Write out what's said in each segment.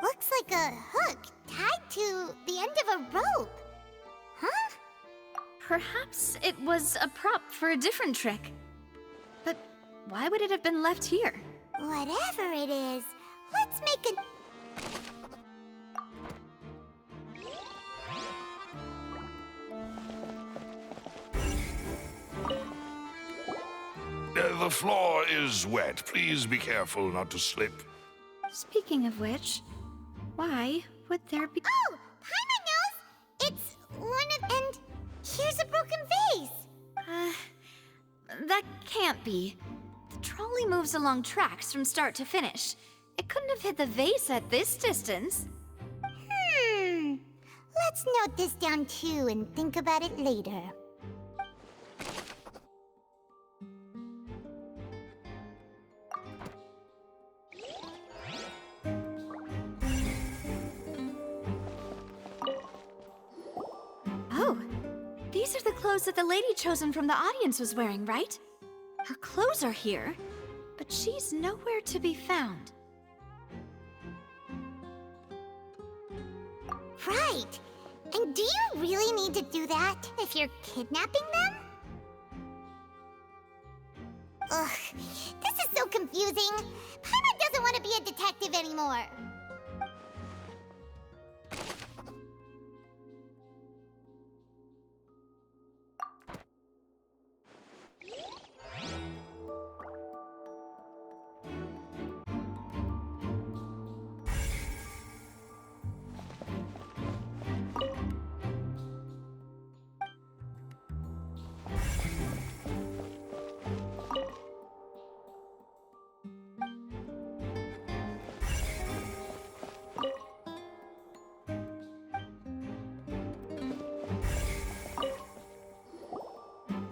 Looks like a hook tied to the end of a rope. Huh? Perhaps it was a prop for a different trick. But why would it have been left here? Whatever it is, let's make a... The floor is wet. Please be careful not to slip. Speaking of which, why would there be... Oh! Paimon knows! It's one of... And here's a broken vase! That can't be. The trolley moves along tracks from start to finish. It couldn't have hit the vase at this distance. Let's note this down too and think about it later. Oh, these are the clothes that the lady chosen from the audience was wearing, right? Her clothes are here, but she's nowhere to be found. Right! And do you really need to do that if you're kidnapping them? Ugh, this is so confusing. Paimon doesn't want to be a detective anymore.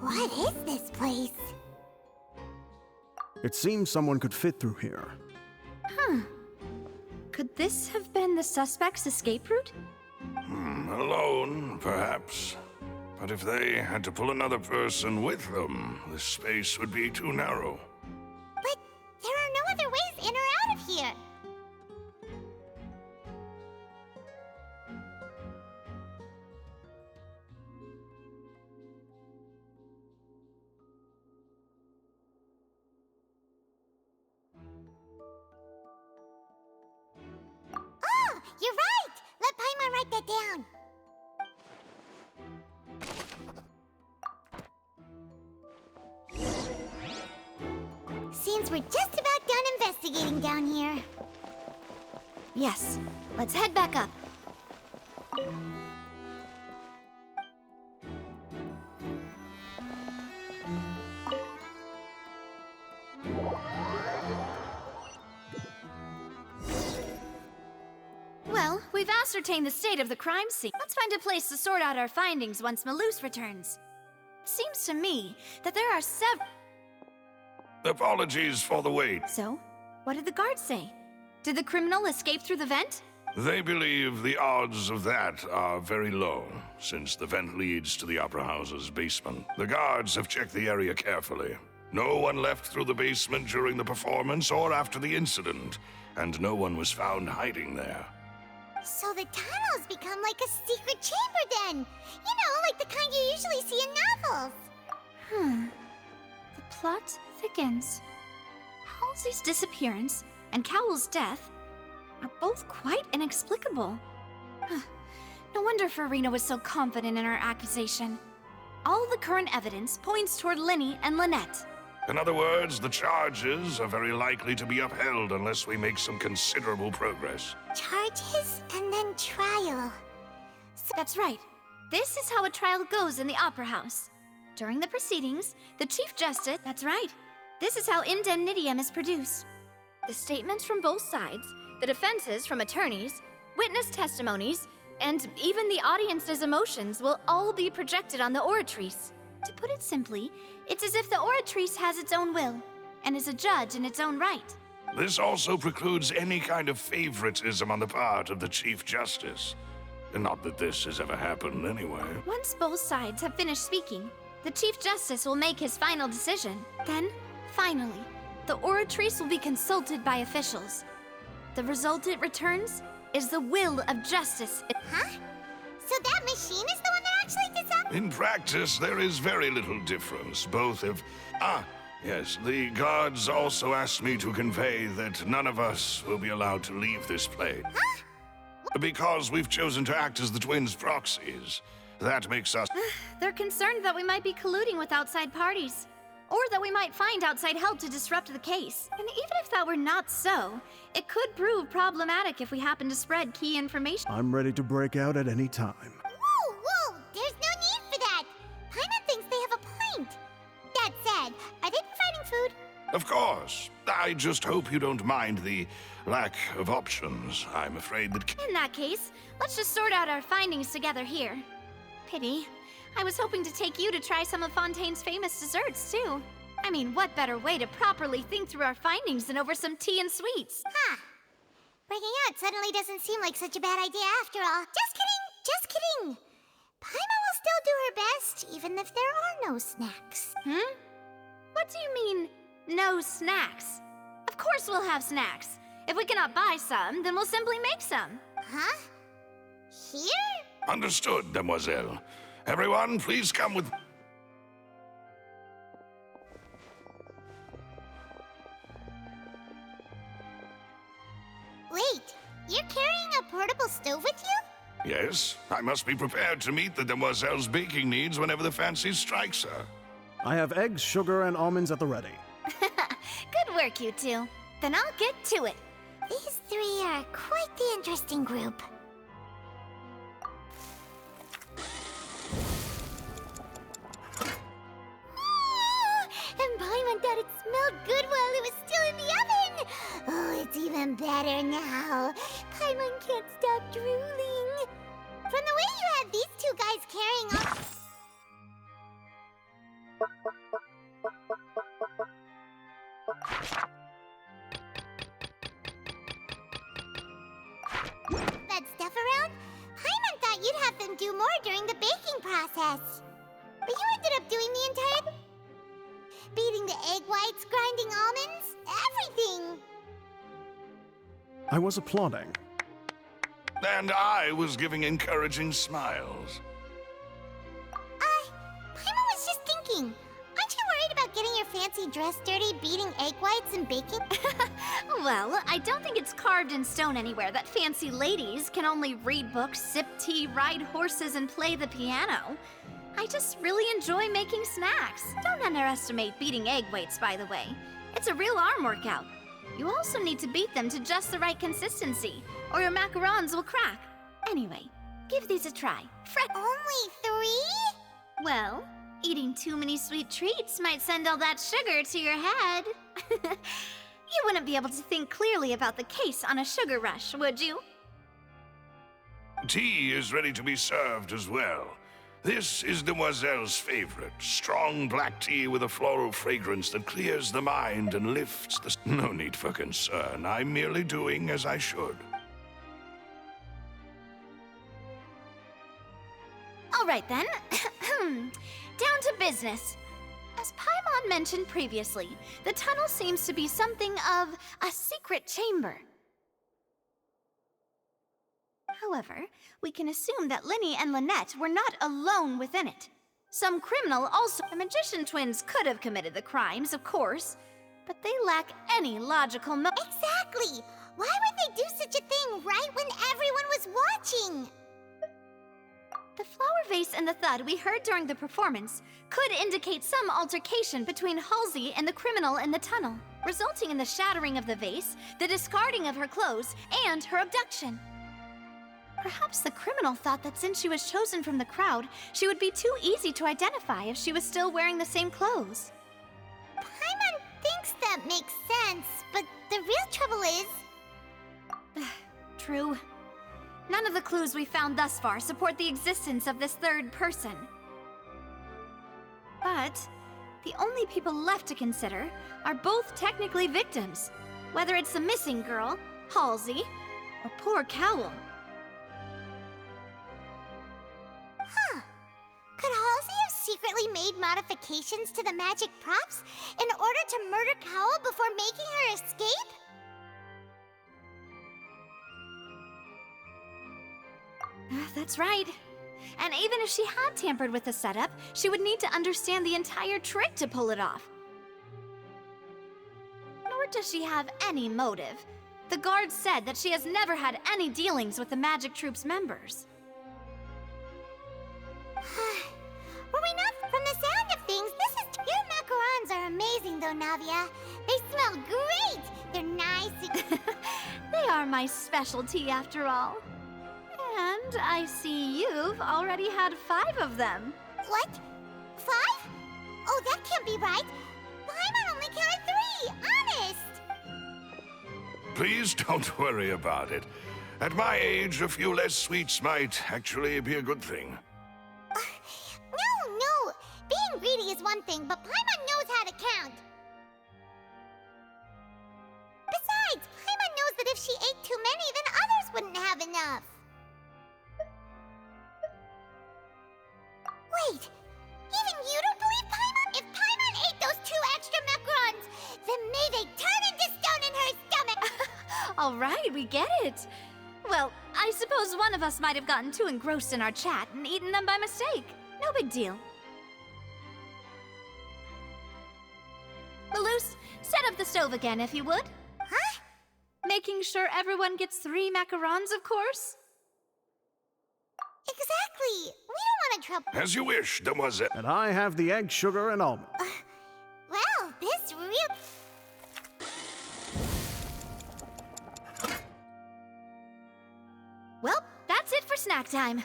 What is this place? It seems someone could fit through here. Could this have been the suspect's escape route? Alone, perhaps. But if they had to pull another person with them, the space would be too narrow. But there are no other ways in or out of here. Oh, you're right! Let Paimon write that down. Seems we're just about done investigating down here. Yes, let's head back up. Well, we've ascertained the state of the crime scene. Let's find a place to sort out our findings once Malus returns. It seems to me that there are several... Apologies for the wait. So, what did the guards say? Did the criminal escape through the vent? They believe the odds of that are very low, since the vent leads to the Opera House's basement. The guards have checked the area carefully. No one left through the basement during the performance or after the incident, and no one was found hiding there. So the tunnels become like a secret chamber then! You know, like the kind you usually see in novels! The plot thickens. Halsey's disappearance and Cowell's death are both quite inexplicable. No wonder Farina was so confident in her accusation. All the current evidence points toward Linny and Lynette. In other words, the charges are very likely to be upheld unless we make some considerable progress. Charges and then trial. That's right. This is how a trial goes in the Opera House. During the proceedings, the Chief Justice... That's right. This is how indemnitium is produced. The statements from both sides, the defenses from attorneys, witness testimonies, and even the audience's emotions will all be projected on the oratrice. To put it simply, it's as if the oratrice has its own will, and is a judge in its own right. This also precludes any kind of favoritism on the part of the Chief Justice. Not that this has ever happened anyway. Once both sides have finished speaking, the Chief Justice will make his final decision. Then, finally, the Oratrice will be consulted by officials. The result it returns is the will of justice. Huh? So that machine is the one that actually decides? In practice, there is very little difference. Both have... Yes, the guards also asked me to convey that none of us will be allowed to leave this place. Huh? Because we've chosen to act as the twins' proxies. That makes us... They're concerned that we might be colluding with outside parties, or that we might find outside help to disrupt the case. And even if that were not so, it could prove problematic if we happen to spread key information. I'm ready to break out at any time. Whoa! There's no need for that! Paimon thinks they have a point. That said, are they providing food? Of course. I just hope you don't mind the lack of options. I'm afraid that... In that case, let's just sort out our findings together here. Pity. I was hoping to take you to try some of Fontaine's famous desserts, too. I mean, what better way to properly think through our findings than over some tea and sweets? Huh. Breaking out suddenly doesn't seem like such a bad idea after all. Just kidding! Paimon will still do her best, even if there are no snacks. What do you mean, no snacks? Of course we'll have snacks. If we cannot buy some, then we'll simply make some. Huh? Here? Understood, demoiselle. Everyone, please come with... Wait, you're carrying a portable stove with you? Yes, I must be prepared to meet the demoiselle's baking needs whenever the fancy strikes her. I have eggs, sugar, and almonds at the ready. Good work, you two. Then I'll get to it. These three are quite the interesting group. And Paimon thought it smelled good while it was still in the oven! Oh, it's even better now. Paimon can't stop drooling. From the way you have these two guys carrying on... that stuff around, Paimon thought you'd have them do more during the baking process. But you ended up doing the entire... beating the egg whites, grinding almonds, everything. I was applauding. And I was giving encouraging smiles. Paimon was just thinking. Aren't you worried about getting your fancy dress dirty, beating egg whites and baking? Well, I don't think it's carved in stone anywhere that fancy ladies can only read books, sip tea, ride horses, and play the piano. I just really enjoy making snacks. Don't underestimate beating egg whites, by the way. It's a real arm workout. You also need to beat them to just the right consistency, or your macarons will crack. Anyway, give these a try. Only 3? Well, eating too many sweet treats might send all that sugar to your head. You wouldn't be able to think clearly about the case on a sugar rush, would you? Tea is ready to be served as well. This is Demoiselle's favorite. Strong black tea with a floral fragrance that clears the mind and lifts the... No need for concern. I'm merely doing as I should. All right, then. Down to business. As Paimon mentioned previously, the tunnel seems to be something of a secret chamber. However, we can assume that Linny and Lynette were not alone within it. Some criminal also... The magician twins could have committed the crimes, of course, but they lack any logical Exactly! Why would they do such a thing right when everyone was watching? The flower vase and the thud we heard during the performance could indicate some altercation between Halsey and the criminal in the tunnel, resulting in the shattering of the vase, the discarding of her clothes, and her abduction. Perhaps the criminal thought that since she was chosen from the crowd, she would be too easy to identify if she was still wearing the same clothes. Paimon thinks that makes sense, but the real trouble is... True. None of the clues we found thus far support the existence of this third person. But the only people left to consider are both technically victims, whether it's the missing girl, Halsey, or poor Cowl. Huh. Could Halsey have secretly made modifications to the magic props in order to murder Cowell before making her escape? That's right. And even if she had tampered with the setup, she would need to understand the entire trick to pull it off. Nor does she have any motive. The guard said that she has never had any dealings with the Magic Troop's members. Were we not from the sound of things? Your macarons are amazing, though, Navia. They smell great. They're nice. They are my specialty, after all. And I see you've already had 5 of them. What? 5? Oh, that can't be right. Paimon only counted 3. Honest. Please don't worry about it. At my age, a few less sweets might actually be a good thing. No. Being greedy is one thing, but Paimon knows how to count. Besides, Paimon knows that if she ate too many, then others wouldn't have enough. Wait, even you don't believe Paimon? If Paimon ate those 2 extra macarons, then may they turn into stone in her stomach! All right, we get it. Well, I suppose one of us might have gotten too engrossed in our chat and eaten them by mistake. No big deal. Malus, set up the stove again, if you would. Huh? Making sure everyone gets 3 macarons, of course. Exactly. We don't want to trouble. As you wish, demoiselle. And I have the egg, sugar, and almond. Well, this real... Well, that's it for snack time.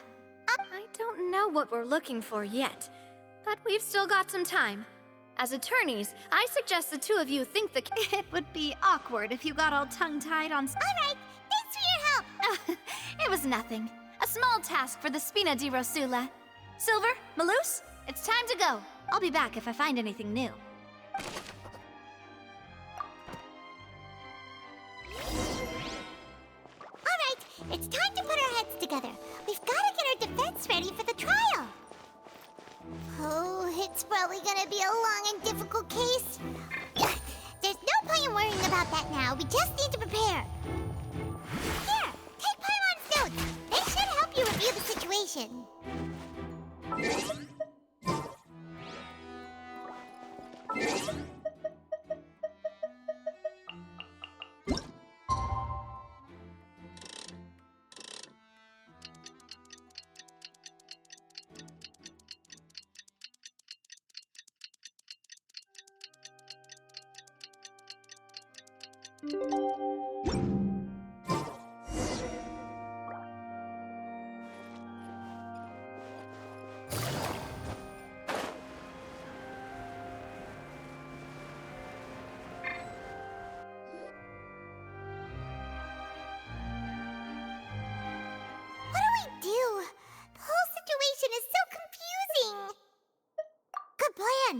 I don't know what we're looking for yet, but we've still got some time. As attorneys, I suggest the 2 of you think it would be awkward if you got all tongue-tied on... All right, thanks for your help. It was nothing. A small task for the Spina di Rosula. Silver, Malus, it's time to go. I'll be back if I find anything new. All right, it's time to put our heads together. We've got to get our defense ready for the trial. Oh, it's probably gonna be a long and difficult case. There's no point in worrying about that now. We just need to prepare. Here, take Paimon's notes. They should help you review the situation. What do we do? The whole situation is so confusing. Good plan.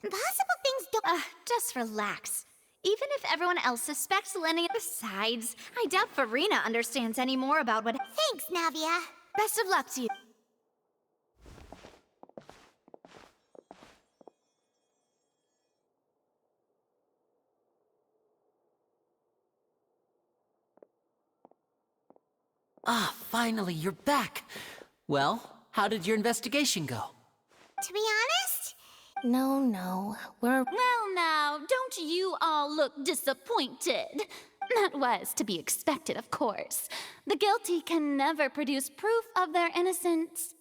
Impossible things don't... Just relax. Even if everyone else suspects Lenny... Besides, I doubt Farina understands any more about what... Thanks, Navia. Best of luck to you. Ah, finally, you're back. Well, how did your investigation go? To be honest, No, we're... Well now, don't you all look disappointed? That was to be expected, of course. The guilty can never produce proof of their innocence.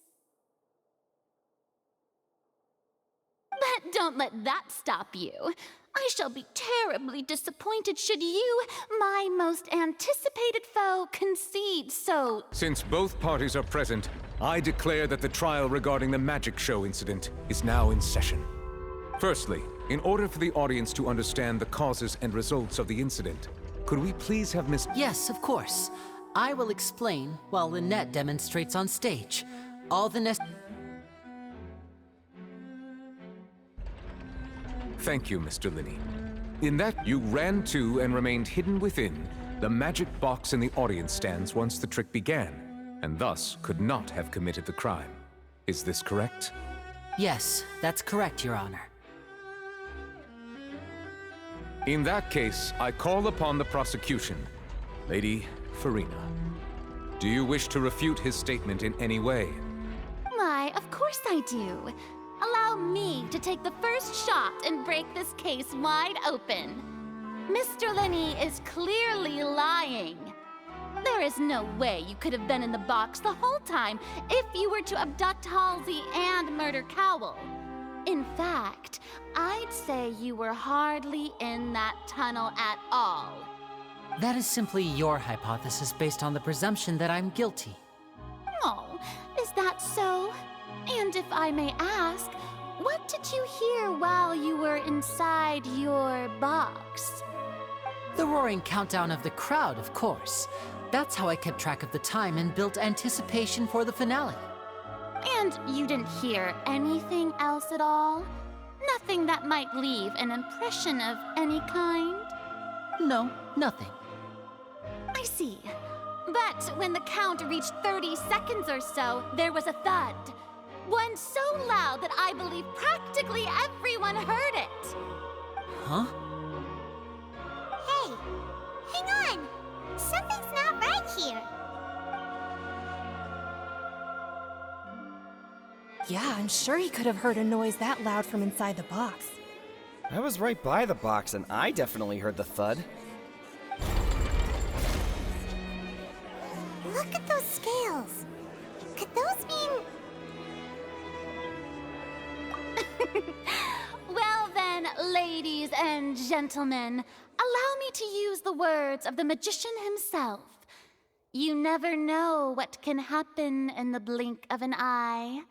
But don't let that stop you. I shall be terribly disappointed should you, my most anticipated foe, concede so... Since both parties are present, I declare that the trial regarding the magic show incident is now in session. Firstly, in order for the audience to understand the causes and results of the incident, could we please have Miss... Yes, of course. I will explain while Lynette demonstrates on stage. All the Thank you, Mr. Linney. In that, you ran to and remained hidden within the magic box in the audience stands once the trick began, and thus could not have committed the crime. Is this correct? Yes, that's correct, Your Honor. In that case, I call upon the prosecution. Lady Farina, do you wish to refute his statement in any way? Why, of course I do. Allow me to take the first shot and break this case wide open. Mr. Lenny is clearly lying. There is no way you could have been in the box the whole time if you were to abduct Halsey and murder Cowell. In fact, I'd say you were hardly in that tunnel at all. That is simply your hypothesis based on the presumption that I'm guilty. Oh, is that so? And if I may ask, what did you hear while you were inside your box? The roaring countdown of the crowd, of course. That's how I kept track of the time and built anticipation for the finale. And you didn't hear anything else at all? Nothing that might leave an impression of any kind? No, nothing. I see. But when the count reached 30 seconds or so, there was a thud. One so loud that I believe practically everyone heard it. Huh? Hey, hang on! Something's not right here. Yeah, I'm sure he could have heard a noise that loud from inside the box. I was right by the box, and I definitely heard the thud. Look at those scales. Could those mean... Well then, ladies and gentlemen, allow me to use the words of the magician himself. You never know what can happen in the blink of an eye.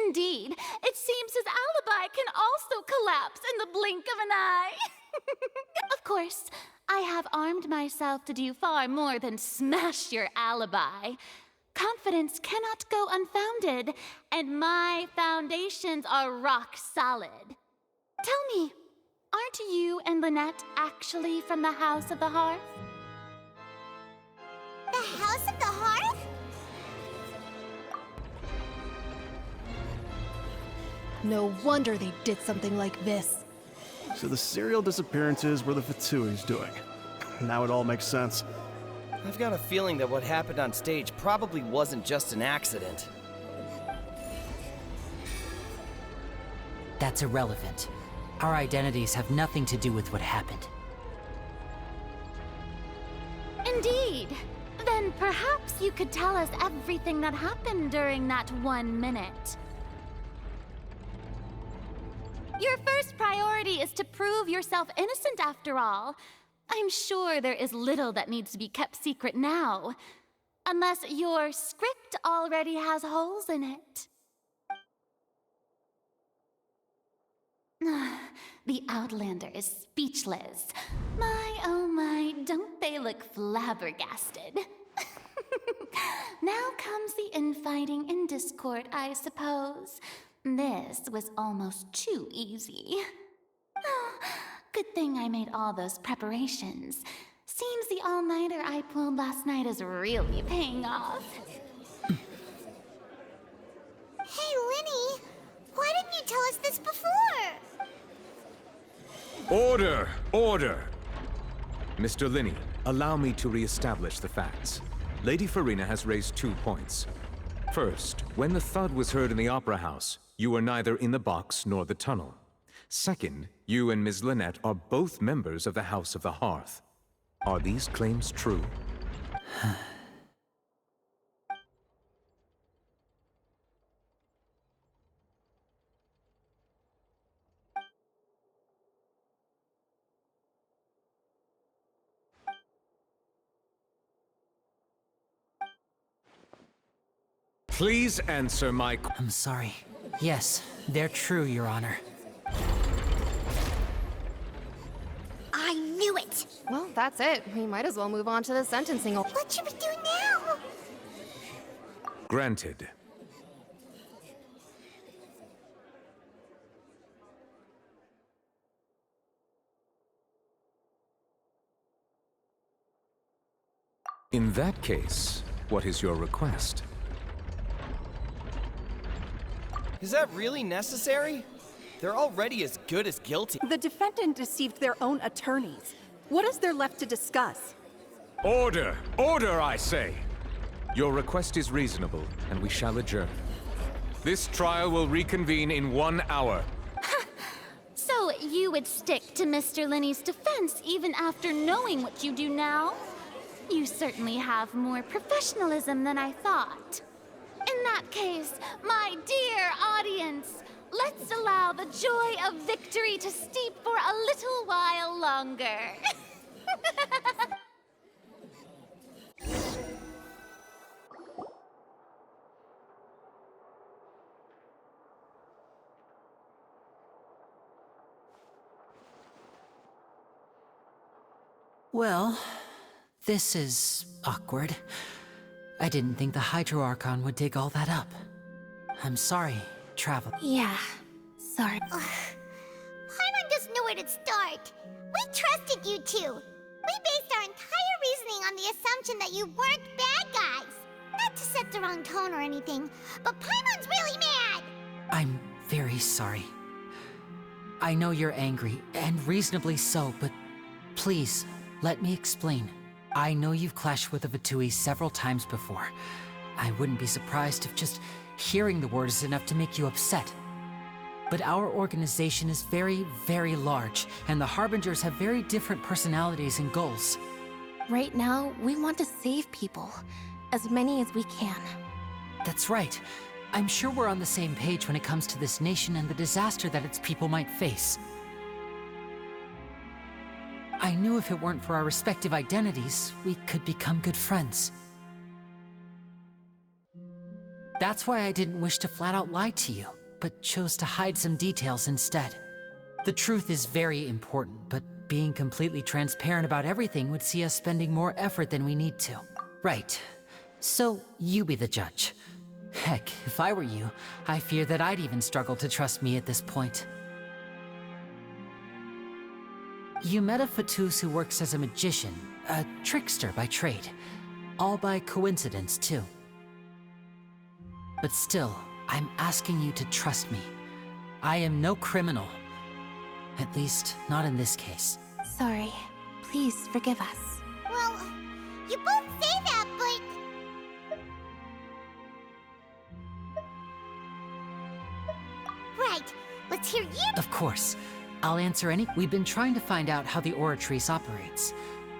Indeed, it seems his alibi can also collapse in the blink of an eye. Of course, I have armed myself to do far more than smash your alibi. Confidence cannot go unfounded, and my foundations are rock solid. Tell me, aren't you and Lynette actually from the House of the Hearth? The House of the Hearth? No wonder they did something like this. So the serial disappearances were the Fatsui's doing. Now it all makes sense. I've got a feeling that what happened on stage probably wasn't just an accident. That's irrelevant. Our identities have nothing to do with what happened. Indeed. Then perhaps you could tell us everything that happened during that 1 minute. Your first priority is to prove yourself innocent, after all. I'm sure there is little that needs to be kept secret now. Unless your script already has holes in it. The Outlander is speechless. My, oh my, don't they look flabbergasted? Now comes the infighting and discord, I suppose. This was almost too easy. Good thing I made all those preparations. Seems the all-nighter I pulled last night is really paying off. Hey, Lenny! Why didn't you tell us this before? Order! Order! Mr. Linney, allow me to re-establish the facts. Lady Farina has raised 2 points. First, when the thud was heard in the Opera House, you were neither in the box nor the tunnel. Second, you and Ms. Lynette are both members of the House of the Hearth. Are these claims true? Please answer my... I'm sorry. Yes, they're true, Your Honor. I knew it! Well, that's it. We might as well move on to the sentencing. What should we do now? Granted. In that case, what is your request? Is that really necessary? They're already as good as guilty. The defendant deceived their own attorneys. What is there left to discuss? Order! Order, I say! Your request is reasonable, and we shall adjourn. This trial will reconvene in 1 hour. So you would stick to Mr. Linney's defense even after knowing what you do now? You certainly have more professionalism than I thought. In that case, my dear audience, let's allow the joy of victory to steep for a little while longer. Well, this is awkward. I didn't think the Hydro Archon would dig all that up. I'm sorry, Travel. Yeah, sorry. Paimon doesn't know where to start. We trusted you two. We based our entire reasoning on the assumption that you weren't bad guys. Not to set the wrong tone or anything, but Paimon's really mad. I'm very sorry. I know you're angry, and reasonably so, but please, let me explain. I know you've clashed with the Fatui several times before. I wouldn't be surprised if just hearing the word is enough to make you upset. But our organization is very, very large, and the Harbingers have very different personalities and goals. Right now, we want to save people. As many as we can. That's right. I'm sure we're on the same page when it comes to this nation and the disaster that its people might face. I knew if it weren't for our respective identities, we could become good friends. That's why I didn't wish to flat out lie to you, but chose to hide some details instead. The truth is very important, but being completely transparent about everything would see us spending more effort than we need to. Right. So, you be the judge. Heck, if I were you, I fear that I'd even struggle to trust me at this point. You met a Fatus who works as a magician, a trickster by trade. All by coincidence, too. But still, I'm asking you to trust me. I am no criminal. At least, not in this case. Sorry. Please forgive us. Well, you both say that, but... Right, let's hear you. Of course. I'll answer any... We've been trying to find out how the Oratrice operates.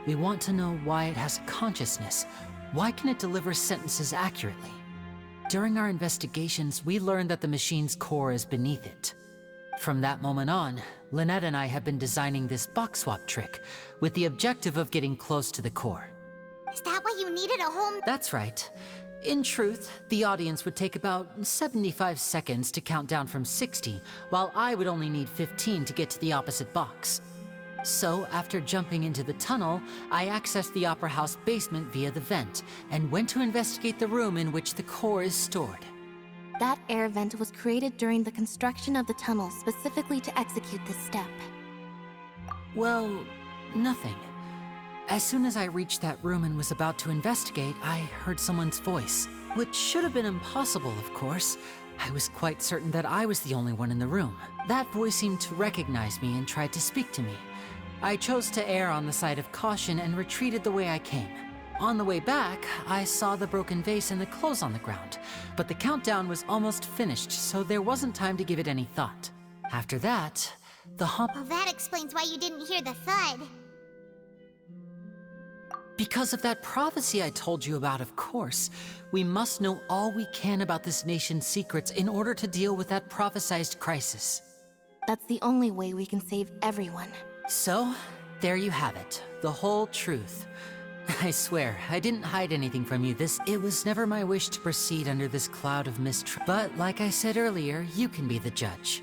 We want to know why it has a consciousness. Why can it deliver sentences accurately? During our investigations, we learned that the machine's core is beneath it. From that moment on, Lynette and I have been designing this box swap trick, with the objective of getting close to the core. Is that why you needed a whole... That's right. In truth, the audience would take about 75 seconds to count down from 60, while I would only need 15 to get to the opposite box. So, after jumping into the tunnel, I accessed the Opera House basement via the vent, and went to investigate the room in which the core is stored. That air vent was created during the construction of the tunnel specifically to execute this step. Well, nothing. As soon as I reached that room and was about to investigate, I heard someone's voice. Which should have been impossible, of course. I was quite certain that I was the only one in the room. That voice seemed to recognize me and tried to speak to me. I chose to err on the side of caution and retreated the way I came. On the way back, I saw the broken vase and the clothes on the ground, but the countdown was almost finished, so there wasn't time to give it any thought. After that, the hump... Well, that explains why you didn't hear the thud. Because of that prophecy I told you about, of course. We must know all we can about this nation's secrets in order to deal with that prophesized crisis. That's the only way we can save everyone. So, there you have it. The whole truth. I swear, I didn't hide anything from you. It was never my wish to proceed under this cloud of mistrust. But, like I said earlier, you can be the judge.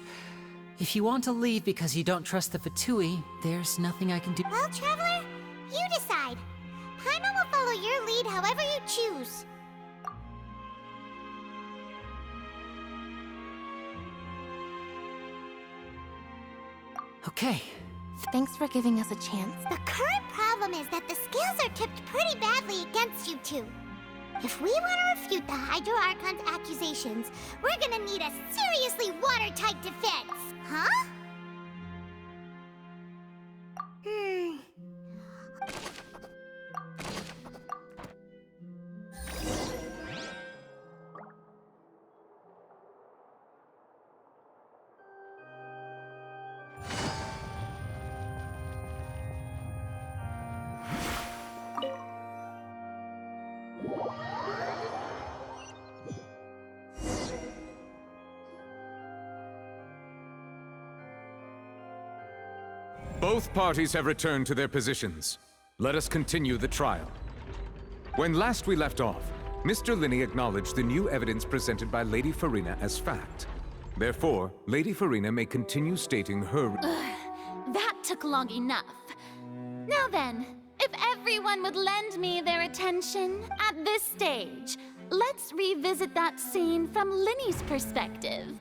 If you want to leave because you don't trust the Fatui, there's nothing I can do. Well, Traveler, you decide. Paimon will follow your lead however you choose. Okay. Thanks for giving us a chance. The current problem is that the scales are tipped pretty badly against you two. If we want to refute the Hydro Archon's accusations, we're gonna need a seriously watertight defense, huh? Both parties have returned to their positions. Let us continue the trial. When last we left off, Mr. Linney acknowledged the new evidence presented by Lady Farina as fact. Therefore, Lady Farina may continue stating her... That took long enough. Now then, if everyone would lend me their attention at this stage, let's revisit that scene from Linney's perspective.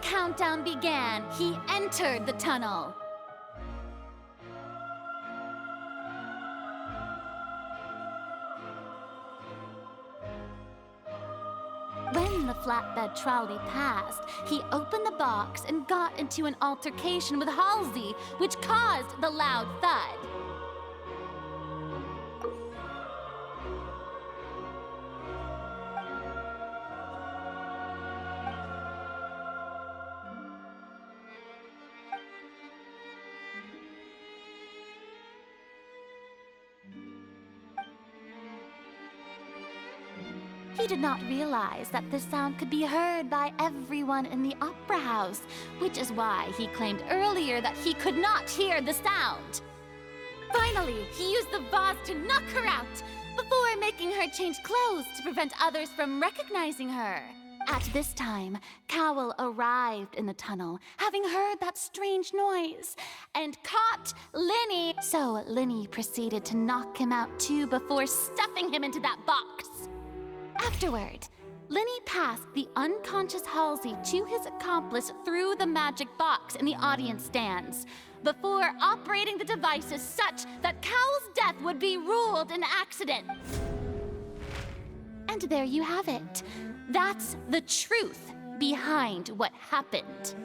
Countdown began, he entered the tunnel. When the flatbed trolley passed, he opened the box and got into an altercation with Halsey, which caused the loud thud. He did not realize that this sound could be heard by everyone in the opera house, which is why he claimed earlier that he could not hear the sound. Finally, he used the vase to knock her out, before making her change clothes to prevent others from recognizing her. At this time, Cowell arrived in the tunnel, having heard that strange noise, and caught Linney. So Linney proceeded to knock him out too before stuffing him into that box. Afterward, Linney passed the unconscious Halsey to his accomplice through the magic box in the audience stands, before operating the devices such that Cowell's death would be ruled an accident. And there you have it. That's the truth behind what happened.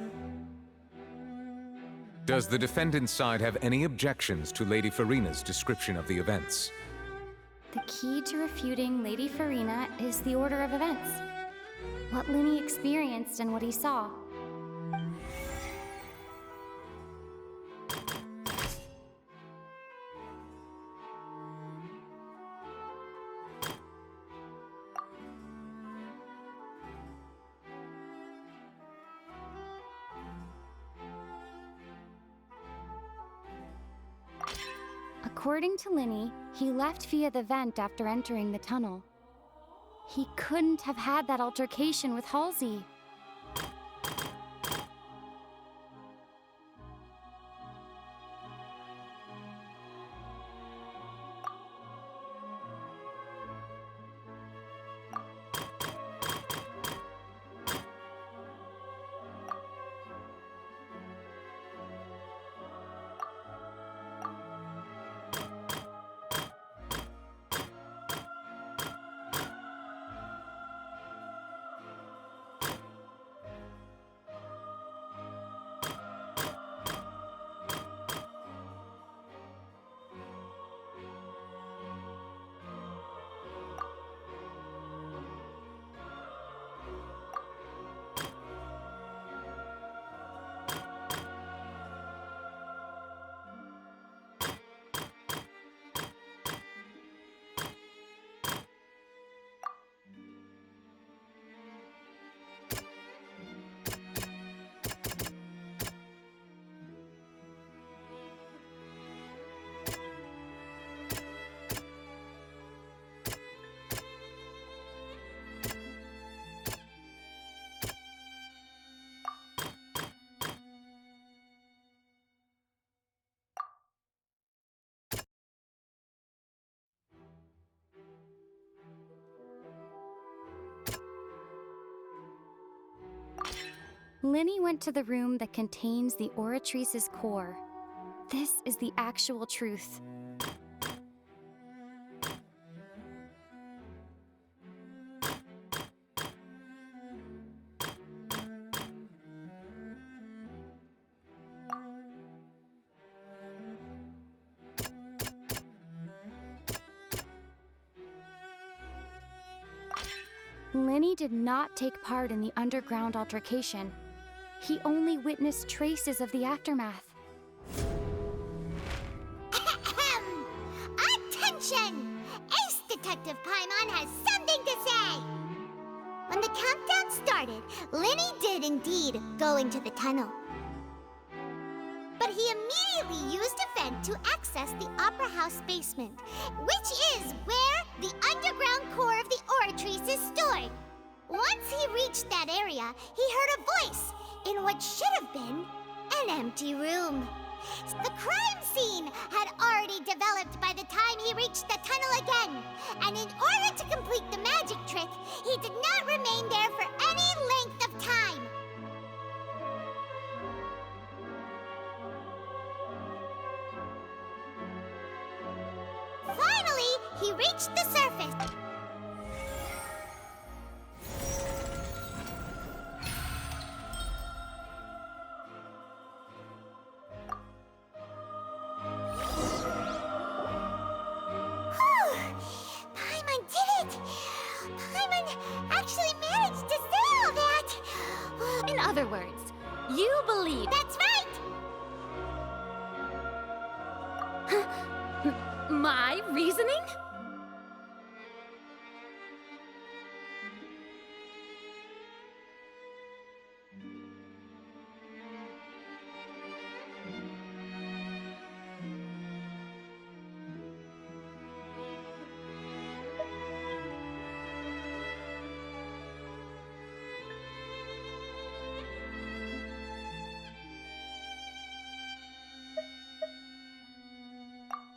Does the defendant's side have any objections to Lady Farina's description of the events? The key to refuting Lady Farina is the order of events. What Linney experienced and what he saw. According to Linney, he left via the vent after entering the tunnel. He couldn't have had that altercation with Halsey. Linny went to the room that contains the Oratrice's core. This is the actual truth. Linny did not take part in the underground altercation. He only witnessed traces of the aftermath. Attention! Ace Detective Paimon has something to say! When the countdown started, Linny did indeed go into the tunnel. But he immediately used a vent to access the Opera House basement, which is where the underground core of the Oratrice is stored. Once he reached that area, he heard a voice in what should have been an empty room. The crime scene had already developed by the time he reached the tunnel again, and in order to complete the magic trick, he did not remain there for any length of time. Finally, he reached the surface. Paimon did it! Paimon actually managed to say all that! In other words, you believe... That's right! My reasoning?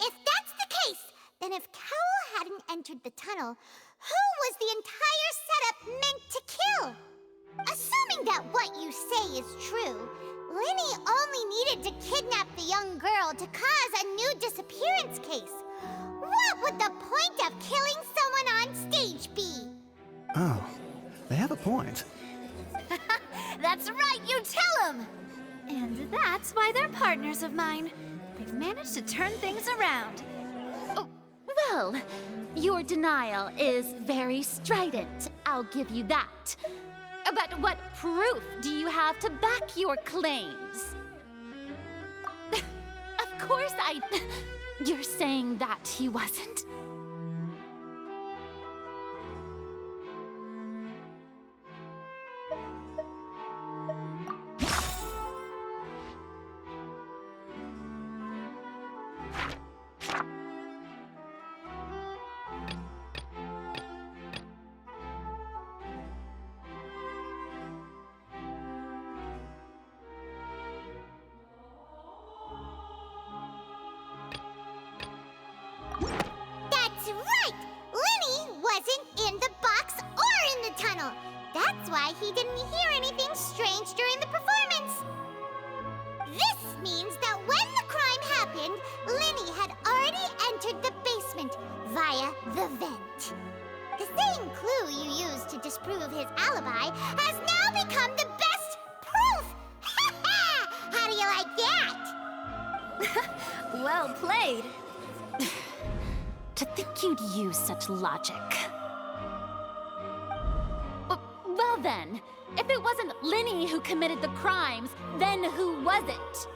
If that's the case, then if Cowell hadn't entered the tunnel, who was the entire setup meant to kill? Assuming that what you say is true, Linny only needed to kidnap the young girl to cause a new disappearance case. What would the point of killing someone on stage be? Oh, they have a point. That's right, you tell them! And that's why they're partners of mine. They've managed to turn things around. Oh, well, your denial is very strident. I'll give you that. But what proof do you have to back your claims? Of course You're saying that he wasn't. That's right! Linny wasn't in the box or in the tunnel. That's why he didn't hear anything strange during the performance. This means that when the crime happened, Linny had already entered the basement via the vent. The same clue you used to disprove his alibi has now become the best proof! Ha ha! How do you like that? Well played. To think you'd use such logic. Well then, if it wasn't Linny who committed the crimes, then who was it?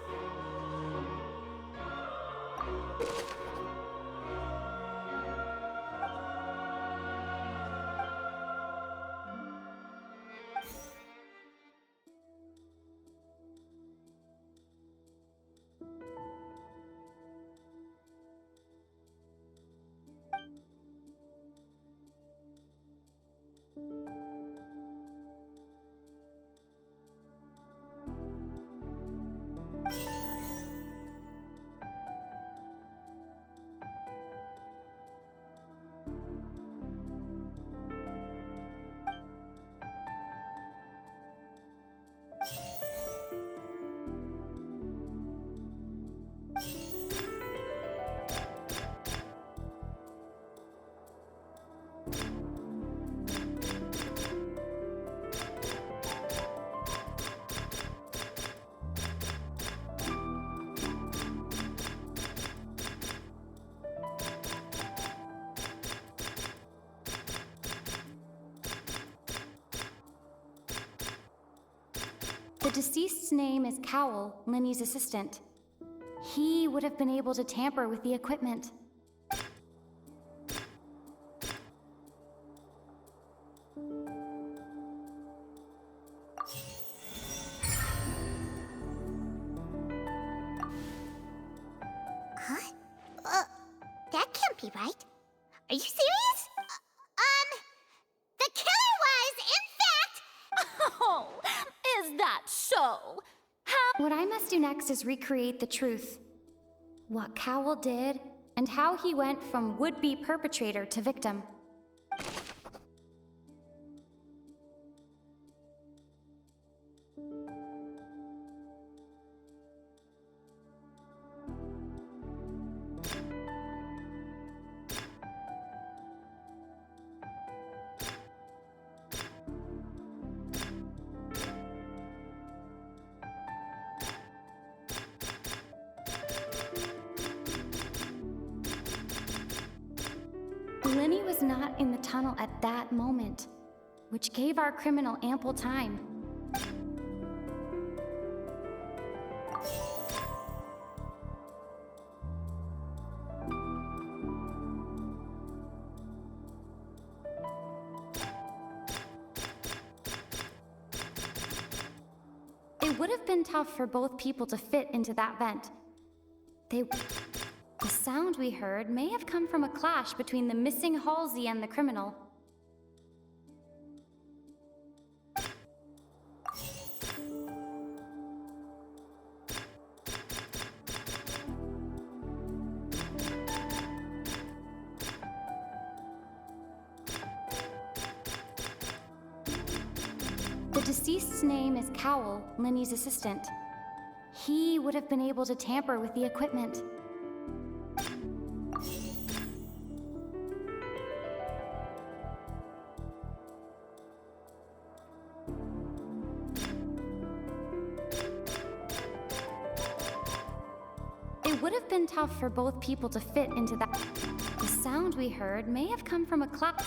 The deceased's name is Cowell, Linny's assistant. He would have been able to tamper with the equipment. Huh? That can't be right. Are you serious? The killer was, in fact... Oh, is that so? What I must do next is recreate the truth. What Cowell did, and how he went from would-be perpetrator to victim. Linny was not in the tunnel at that moment, which gave our criminal ample time. It would have been tough for both people to fit into that vent. The sound we heard may have come from a clash between the missing Halsey and the criminal. The deceased's name is Cowell, Linny's assistant. He would have been able to tamper with the equipment. It would have been tough for both people to fit into that. The sound we heard may have come from a clap.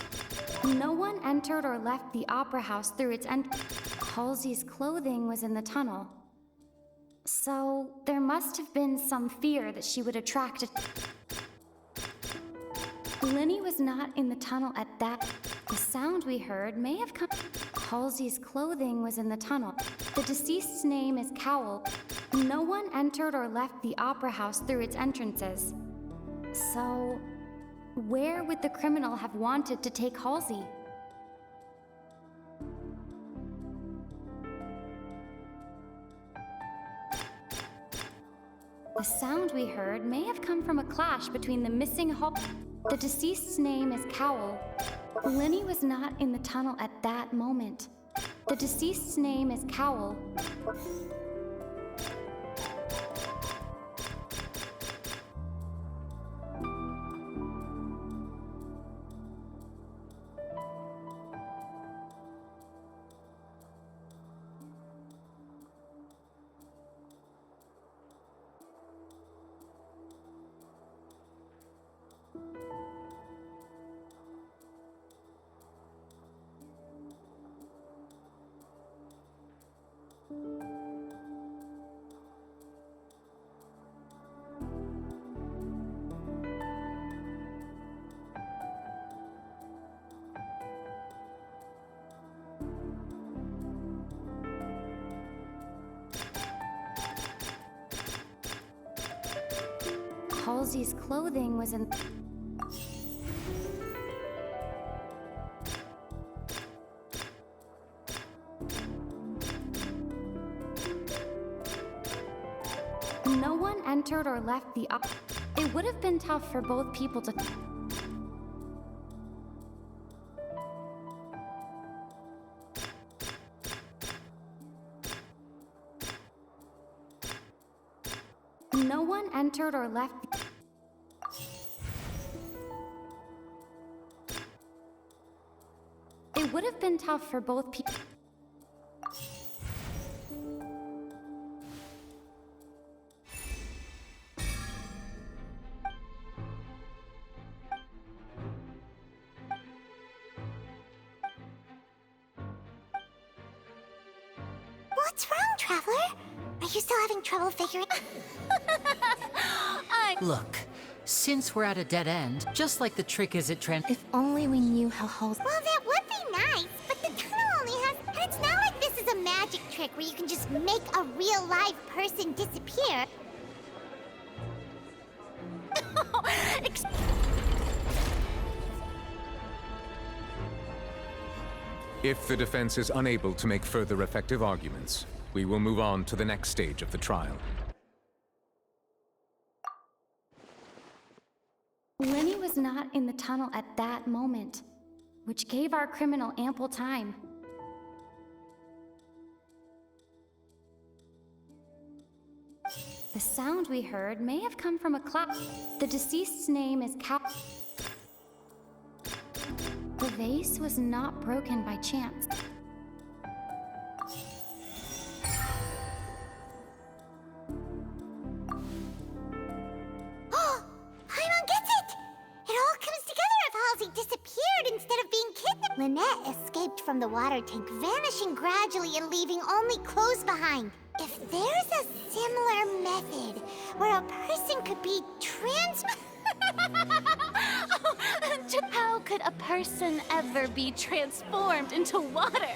No one entered or left the opera house through its end. Halsey's clothing was in the tunnel. So there must have been some fear that she would attract a... Linny was not in the tunnel at that. The sound we heard may have come... Halsey's clothing was in the tunnel. The deceased's name is Cowell. No one entered or left the opera house through its entrances. So, where would the criminal have wanted to take Halsey? The sound we heard may have come from a clash between the missing The deceased's name is Cowell. Linny was not in the tunnel at that moment. The deceased's name is Cowell. Halsey's clothing was in... No one entered or left the It would have been tough for both people to... No one entered or left... It would have been tough for both people... What's wrong, Traveler? Are you still having trouble figuring? Look, since we're at a dead end, just like the trick is at If only we knew how Halsey... Well, that would be nice, but the tunnel only has... And it's not like this is a magic trick where you can just make a real live person disappear. If the defense is unable to make further effective arguments, we will move on to the next stage of the trial. Lenny was not in the tunnel at that moment, which gave our criminal ample time. The sound we heard may have come from a clap. The deceased's name is Cal. The vase was not broken by chance. Oh, Paimon gets it! It all comes together if Halsey disappeared instead of being kidnapped. Lynette escaped from the water tank, vanishing gradually and leaving only clothes behind. If there's a similar method where a person could be How could a person ever be transformed into water?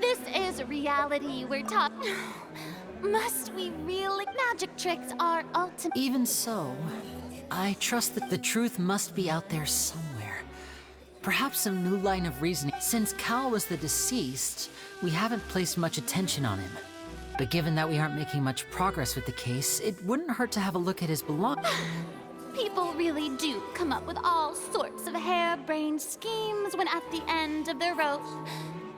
This is reality we're taught. Must we really? Magic tricks are ultimate. Even so, I trust that the truth must be out there somewhere. Perhaps some new line of reasoning. Since Cal was the deceased, we haven't placed much attention on him. But given that we aren't making much progress with the case, it wouldn't hurt to have a look at his belongings. People really do come up with all sorts of harebrained schemes when at the end of their rope.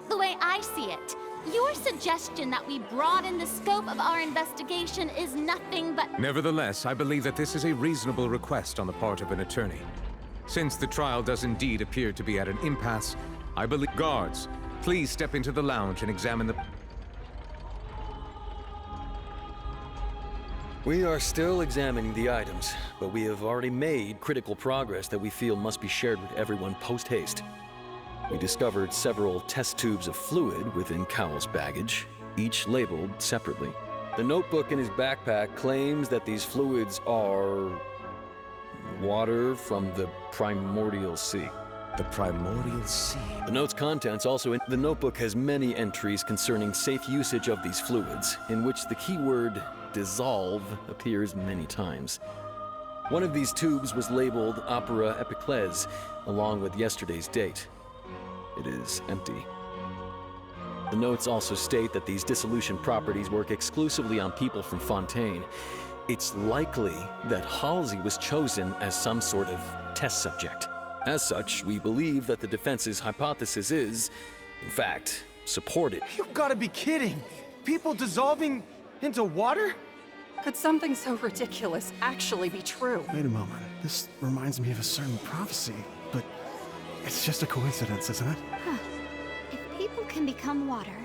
The way I see it, your suggestion that we broaden the scope of our investigation is nothing but... Nevertheless, I believe that this is a reasonable request on the part of an attorney. Since the trial does indeed appear to be at an impasse, I believe... Guards, please step into the lounge and examine the... We are still examining the items, but we have already made critical progress that we feel must be shared with everyone post-haste. We discovered several test tubes of fluid within Cowell's baggage, each labeled separately. The notebook in his backpack claims that these fluids are... water from the primordial sea. The primordial sea? The note's contents also... The notebook has many entries concerning safe usage of these fluids, in which the keyword dissolve appears many times. One of these tubes was labeled Opera Epiclese, along with yesterday's date. It is empty. The notes also state that these dissolution properties work exclusively on people from Fontaine. It's likely that Halsey was chosen as some sort of test subject. As such, we believe that the defense's hypothesis is, in fact, supported. You've got to be kidding! People dissolving into water? Could something so ridiculous actually be true? Wait a moment. This reminds me of a certain prophecy, but it's just a coincidence, isn't it? Huh. If people can become water,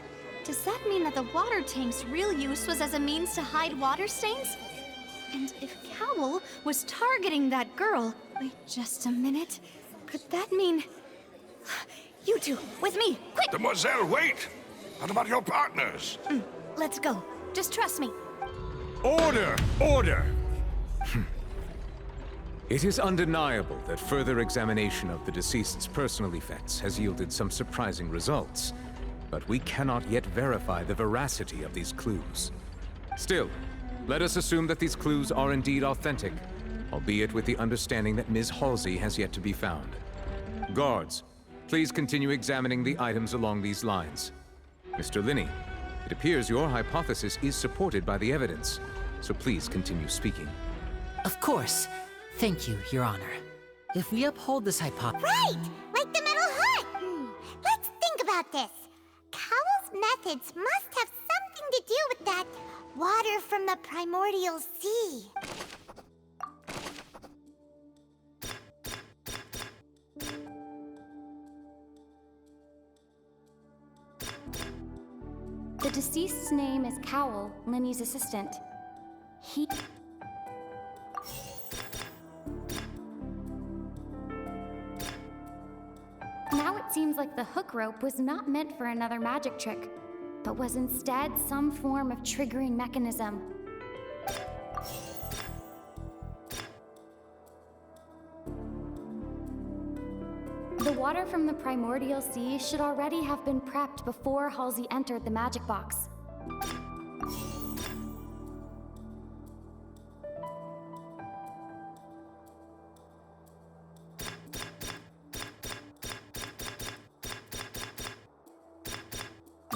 does that mean that the water tank's real use was as a means to hide water stains? And if Cowell was targeting that girl... Wait just a minute. Could that mean... You two, with me, quick! Demoiselle, wait! What about your partners? Let's go. Just trust me. Order! Order! It is undeniable that further examination of the deceased's personal effects has yielded some surprising results, but we cannot yet verify the veracity of these clues. Still, let us assume that these clues are indeed authentic, albeit with the understanding that Ms. Halsey has yet to be found. Guards, please continue examining the items along these lines. Mr. Linney, it appears your hypothesis is supported by the evidence, so please continue speaking. Of course. Thank you, Your Honor. If we uphold this hypothesis... Right! Like the metal hut! Let's think about this. Cowell's methods must have something to do with that water from the primordial sea. The deceased's name is Cowell, Lenny's assistant. Now it seems like the hook rope was not meant for another magic trick. but was instead some form of triggering mechanism. The water from the primordial sea should already have been prepped before Halsey entered the magic box.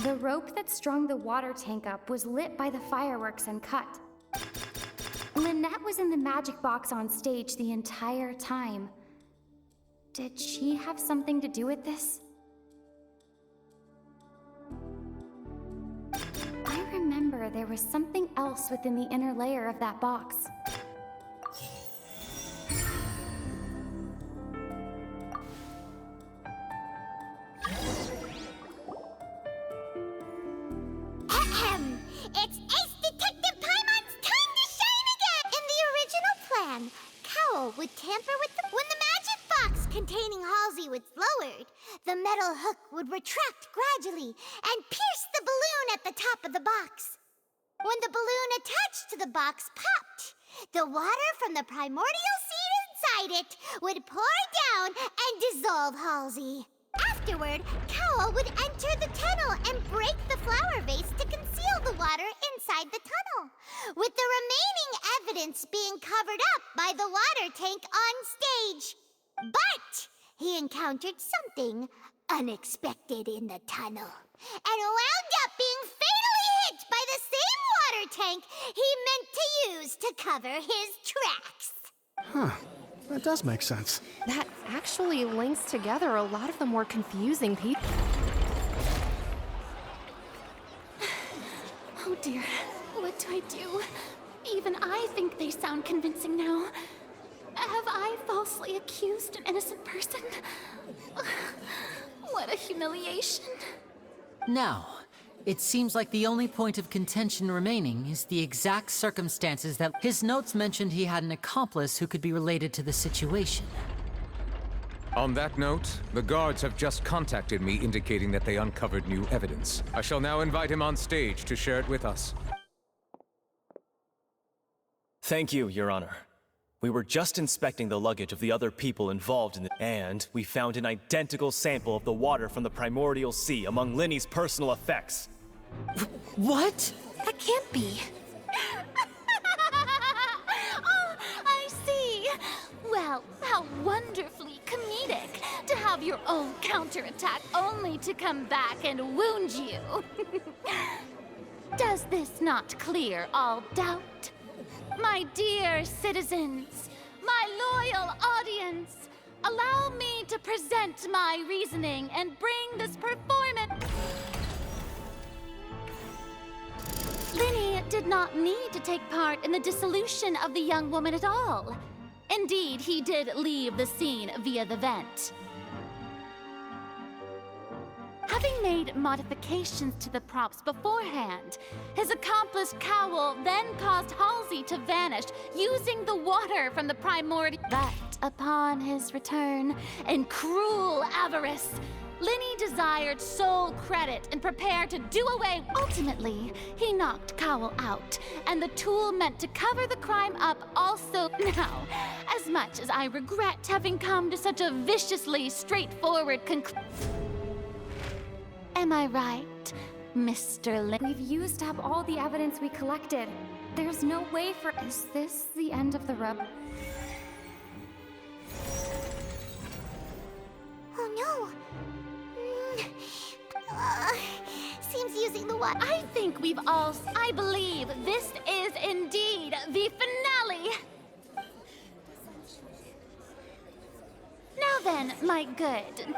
The rope that strung the water tank up was lit by the fireworks and cut. Lynette was in the magic box on stage the entire time. Did she have something to do with this? I remember there was something else within the inner layer of that box. It's Ace Detective Paimon's time to shine again! In the original plan, Cowl would tamper with when the magic box containing Halsey was lowered, the metal hook would retract gradually and pierce the balloon at the top of the box. When the balloon attached to the box popped, the water from the primordial seed inside it would pour down and dissolve Halsey. Afterward, Cowl would enter the tunnel and break the flower vase to conceal the water inside the tunnel, with the remaining evidence being covered up by the water tank on stage. But he encountered something unexpected in the tunnel, and wound up being fatally hit by the same water tank he meant to use to cover his tracks. Huh. That does make sense. That actually links together a lot of the more confusing people. Oh dear, what do I do? Even I think they sound convincing now. Have I falsely accused an innocent person? What a humiliation. Now, it seems like the only point of contention remaining is the exact circumstances that his notes mentioned he had an accomplice who could be related to the situation. On that note, the guards have just contacted me indicating that they uncovered new evidence. I shall now invite him on stage to share it with us. Thank you, Your Honor. We were just inspecting the luggage of the other people involved in and we found an identical sample of the water from the primordial sea among Linny's personal effects. What? That can't be. Oh, I see. Well, how wonderfully comedic to have your own counterattack only to come back and wound you. Does this not clear all doubt? My dear citizens, my loyal audience, allow me to present my reasoning and bring this performance. Linny did not need to take part in the dissolution of the young woman at all. Indeed, he did leave the scene via the vent. Having made modifications to the props beforehand, his accomplice Cowl then caused Halsey to vanish using the water from the primordial. But upon his return, in cruel avarice, Linny desired sole credit and prepared to do away. Ultimately, he knocked Cowl out, and the tool meant to cover the crime up also. Now, as much as I regret having come to such a viciously straightforward conclusion. Am I right, Mr. Lin? We've used up all the evidence we collected. There's no way for... Is this the end of the rub? Oh no! Seems using the water. I think we've all... I believe this is indeed the finale! Now then, my good...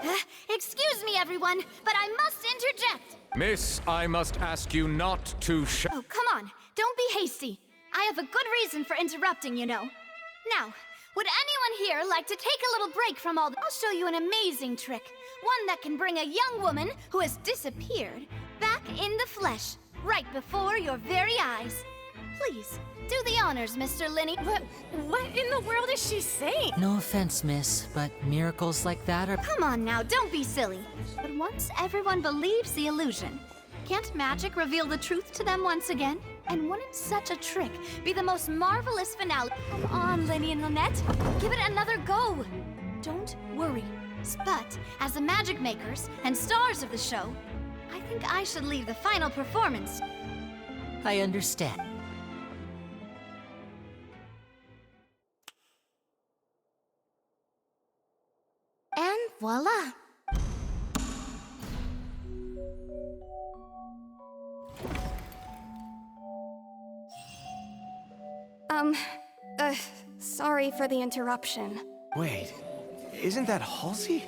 Excuse me, everyone, but I must interject. Miss, I must ask you not to Oh, come on. Don't be hasty. I have a good reason for interrupting, you know. Now, would anyone here like to take a little break from all the... I'll show you an amazing trick. One that can bring a young woman who has disappeared back in the flesh, right before your very eyes. Please, do the honors, Mr. Linny. What in the world is she saying? No offense, miss, but miracles like that are... Come on now, don't be silly. But once everyone believes the illusion, Can't magic reveal the truth to them once again? And wouldn't such a trick be the most marvelous finale? Come on, Linny and Lynette. Give it another go. Don't worry. But as the magic makers and stars of the show, I think I should leave the final performance. I understand. And voila! Sorry for the interruption. Wait, isn't that Halsey?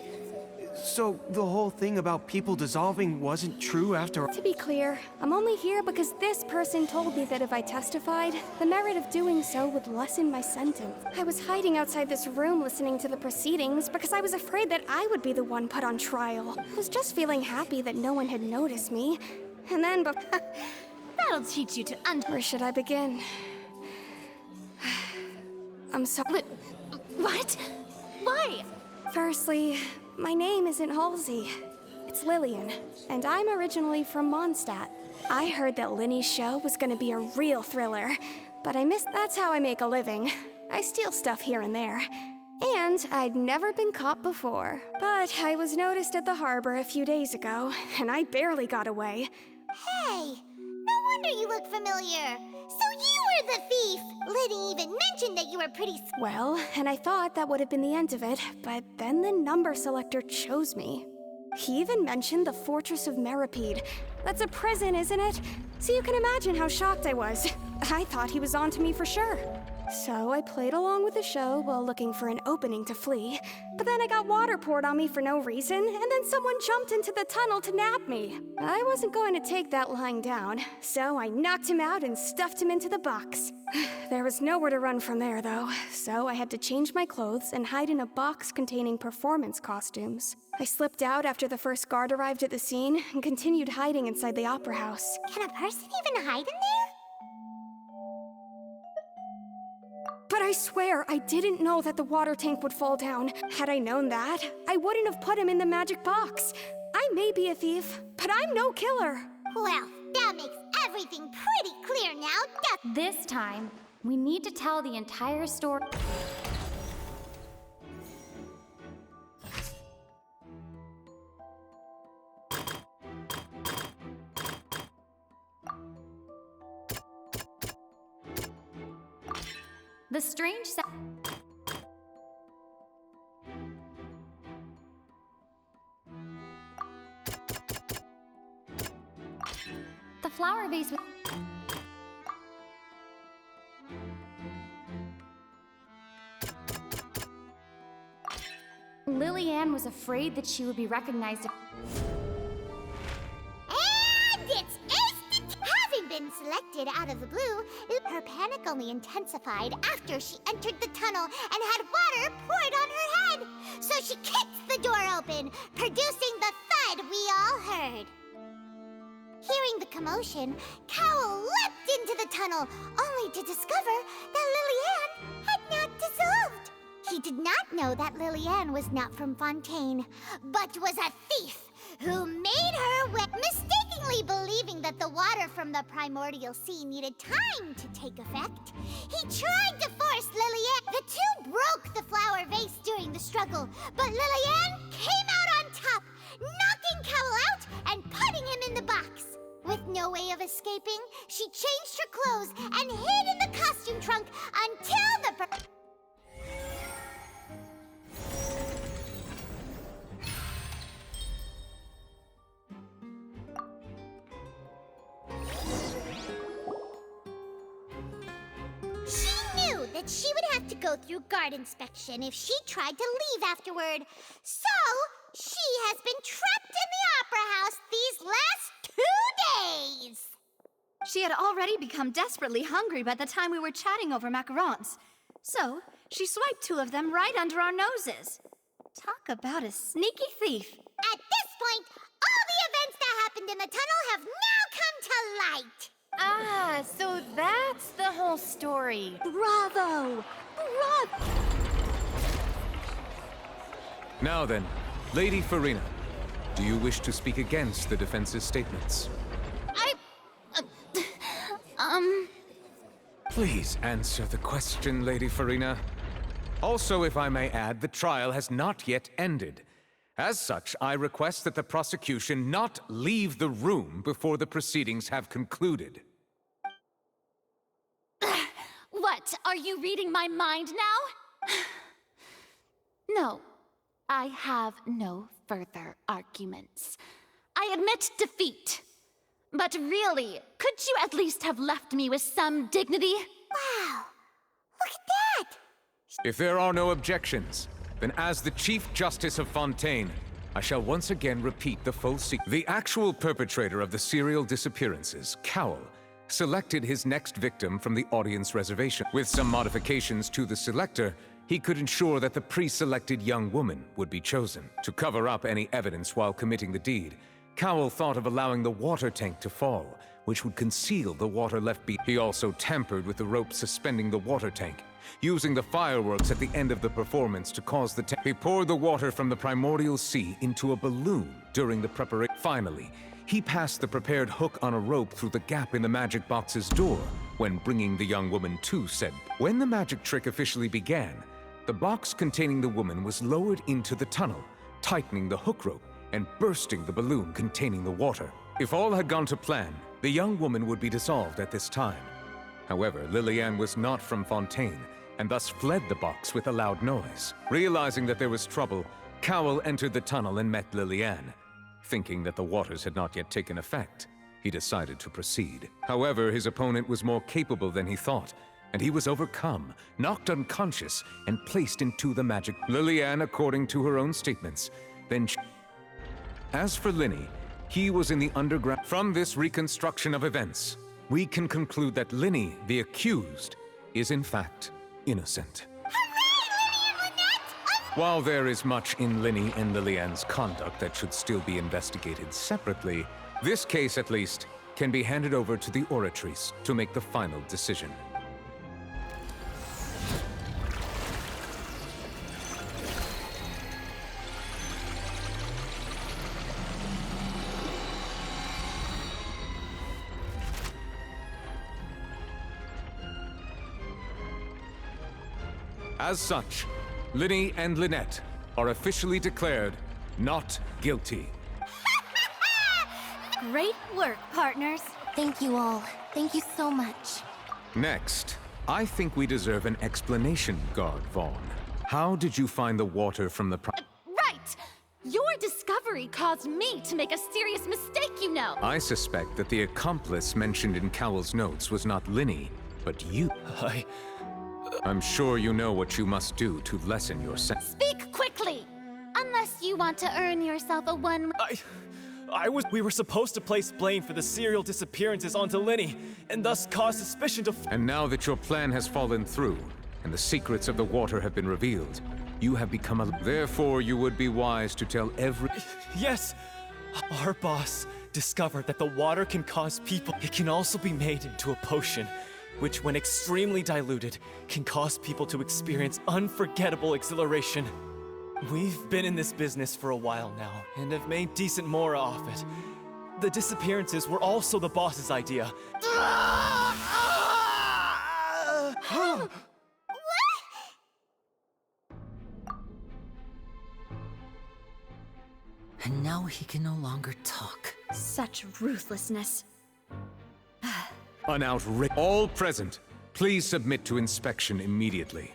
So the whole thing about people dissolving wasn't true after— To be clear, I'm only here because this person told me that if I testified, the merit of doing so would lessen my sentence. I was hiding outside this room listening to the proceedings because I was afraid that I would be the one put on trial. I was just feeling happy that no one had noticed me. And then, That'll teach you to Where should I begin? I'm sorry. What? Why? Firstly, my name isn't Halsey. It's Lillian, and I'm originally from Mondstadt. I heard that Linny's show was gonna be a real thriller, but I missed— That's how I make a living. I steal stuff here and there. And I'd never been caught before. But I was noticed at the harbor a few days ago, and I barely got away. Hey, no wonder you look familiar. So you were the thief! Liddy even mentioned that you were pretty— Well, and I thought that would have been the end of it, but then the number selector chose me. He even mentioned the Fortress of Meripede. That's a prison, isn't it? So you can imagine how shocked I was. I thought he was onto me for sure. So I played along with the show while looking for an opening to flee. But then I got water poured on me for no reason, and then someone jumped into the tunnel to nab me. I wasn't going to take that lying down, so I knocked him out and stuffed him into the box. There was nowhere to run from there, though, so I had to change my clothes and hide in a box containing performance costumes. I slipped out after the first guard arrived at the scene and continued hiding inside the opera house. Can a person even hide in there? But I swear, I didn't know that the water tank would fall down. Had I known that, I wouldn't have put him in the magic box. I may be a thief, but I'm no killer. Well, that makes everything pretty clear now, This time, we need to tell the entire story. The strange sound. The flower vase with. Lillian was afraid that she would be recognized. And it's instant! Having been selected out of the blue, her panic only intensified after she entered the tunnel and had water poured on her head. So she kicks the door open, producing the thud we all heard. Hearing the commotion, Cowell leapt into the tunnel, only to discover that Lillian had not dissolved. He did not know that Lillian was not from Fontaine, but was a thief who made her way, mistakenly believing that the water from the primordial sea needed time to take effect. He tried to force Lillian. The two broke the flower vase during the struggle, but Lillian came out on top, knocking Cowell out and putting him in the box. With no way of escaping, she changed her clothes and hid in the costume trunk until the... She knew that she would have to go through guard inspection if she tried to leave afterward. So, she has been trapped in the opera house these last 2 days. She had already become desperately hungry by the time we were chatting over macarons. So, she swiped 2 of them right under our noses. Talk about a sneaky thief. At this point, all the events that happened in the tunnel have now come to light. Ah, so that's the whole story. Bravo! Bravo! Now then, Lady Farina, do you wish to speak against the defense's statements? Please answer the question, Lady Farina. Also, if I may add, the trial has not yet ended. As such, I request that the prosecution not leave the room before the proceedings have concluded. What, are you reading my mind now? No, I have no further arguments. I admit defeat. But really, could you at least have left me with some dignity? Wow, look at that! If there are no objections, then as the Chief Justice of Fontaine, I shall once again repeat the full sequence. The actual perpetrator of the serial disappearances, Cowell, selected his next victim from the audience reservation. With some modifications to the selector, he could ensure that the pre-selected young woman would be chosen. To cover up any evidence while committing the deed, Cowell thought of allowing the water tank to fall, which would conceal the water left behind. He also tampered with the rope suspending the water tank, using the fireworks at the end of the performance to cause the tank. He poured the water from the primordial sea into a balloon during the preparation. Finally, he passed the prepared hook on a rope through the gap in the magic box's door when bringing the young woman to said. When the magic trick officially began, the box containing the woman was lowered into the tunnel, tightening the hook rope and bursting the balloon containing the water. If all had gone to plan, the young woman would be dissolved at this time. However, Lillian was not from Fontaine, and thus fled the box with a loud noise. Realizing that there was trouble, Cowell entered the tunnel and met Lillian. Thinking that the waters had not yet taken effect, he decided to proceed. However, his opponent was more capable than he thought, and he was overcome, knocked unconscious, and placed into the magic. Lillian, according to her own statements, then... As for Linny, he was in the underground. From this reconstruction of events, we can conclude that Linny, the accused, is in fact innocent. While there is much in Linny and Lillian's conduct that should still be investigated separately, this case at least can be handed over to the Oratrice to make the final decision. As such, Linny and Lynette are officially declared not guilty. Great work, partners. Thank you all. Thank you so much. Next, I think we deserve an explanation, Guard Vaughn. How did you find the water from the Right! Your discovery caused me to make a serious mistake, you know! I suspect that the accomplice mentioned in Cowell's notes was not Linny, but you. I'm sure you know what you must do to lessen your sentence. Speak quickly! Unless you want to earn yourself a one... We were supposed to place blame for the serial disappearances onto Linny, and thus cause suspicion to... And now that your plan has fallen through, and the secrets of the water have been revealed, you have become a... Therefore, you would be wise to tell every... Yes! Our boss discovered that the water can cause people... It can also be made into a potion, which when extremely diluted, can cause people to experience unforgettable exhilaration. We've been in this business for a while now, and have made decent mora off it. The disappearances were also the boss's idea. And now he can no longer talk. Such ruthlessness. An outrage. All present, please submit to inspection immediately.